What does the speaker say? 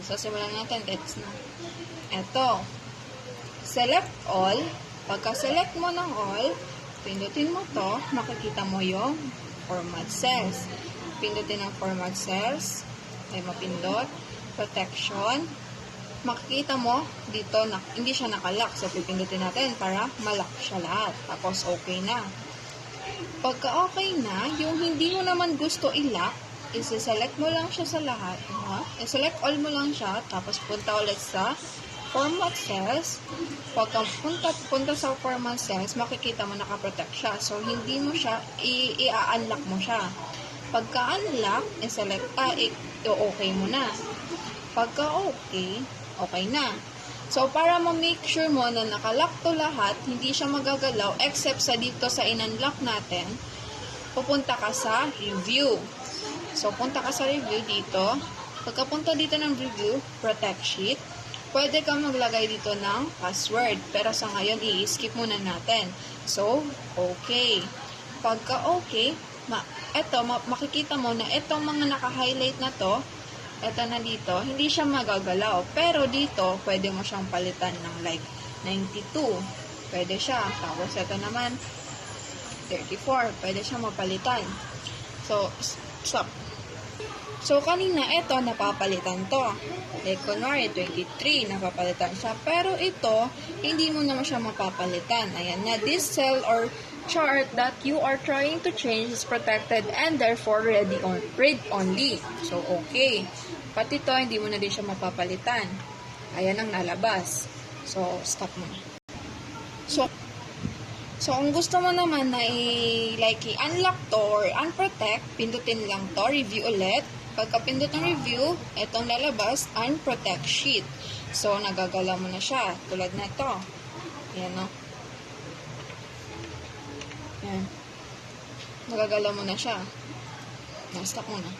So, simulan natin. Let's na. Ito. Select all. Pagka-select mo ng all, pindutin mo to, makikita mo yung format cells. Pindutin ang format cells. Ay mapindot. Protection. Makikita mo dito na hindi siya nakalock. So, pipindutin natin para malock siya lahat. Tapos, okay na. Pagka okay na, yung hindi mo naman gusto i-lock, isi-select mo lang siya sa lahat. I-select all mo lang siya. Tapos, punta ulit sa format cells. Pagka punta sa format cells, makikita mo nakaprotect siya. So, hindi mo siya, i-unlock mo siya. Pagka-unlock, i-select, i-okay mo na. Pagka okay, okay na. So, para ma-make sure mo na nakalock to lahat, hindi siya magagalaw, except sa dito sa in-unlock natin, pupunta ka sa review. So, punta ka sa review dito. Pagkapunta dito ng review, protect sheet, pwede kang maglagay dito ng password. Pero sa ngayon, i-skip muna natin. So, okay. Pagka okay, makikita mo na itong mga naka-highlight na to, ito na dito, hindi siya magagalaw. Pero dito, pwede mo siyang palitan ng like 92. Pwede siya. Tapos ito naman, 34. Pwede siya mapalitan. So, stop. So, kanina, ito, napapalitan to. Like, kunwari, 23, napapalitan siya. Pero ito, hindi mo naman siya mapapalitan. Ayan na, this cell or chart that you are trying to change is protected and therefore read only. So, okay. Pati ito, hindi mo na din siya mapapalitan. Ayan ang nalabas. So, stop mo na. So, kung gusto mo naman na i-unlock to or unprotect, pindutin lang to, review ulit. Pagka pindot ng review, itong lalabas, unprotect sheet. So, nagagalaw mo na siya. Tulad na ito. Ayan, no? Ayan. Nagagalaw mo na siya. Stop mo na.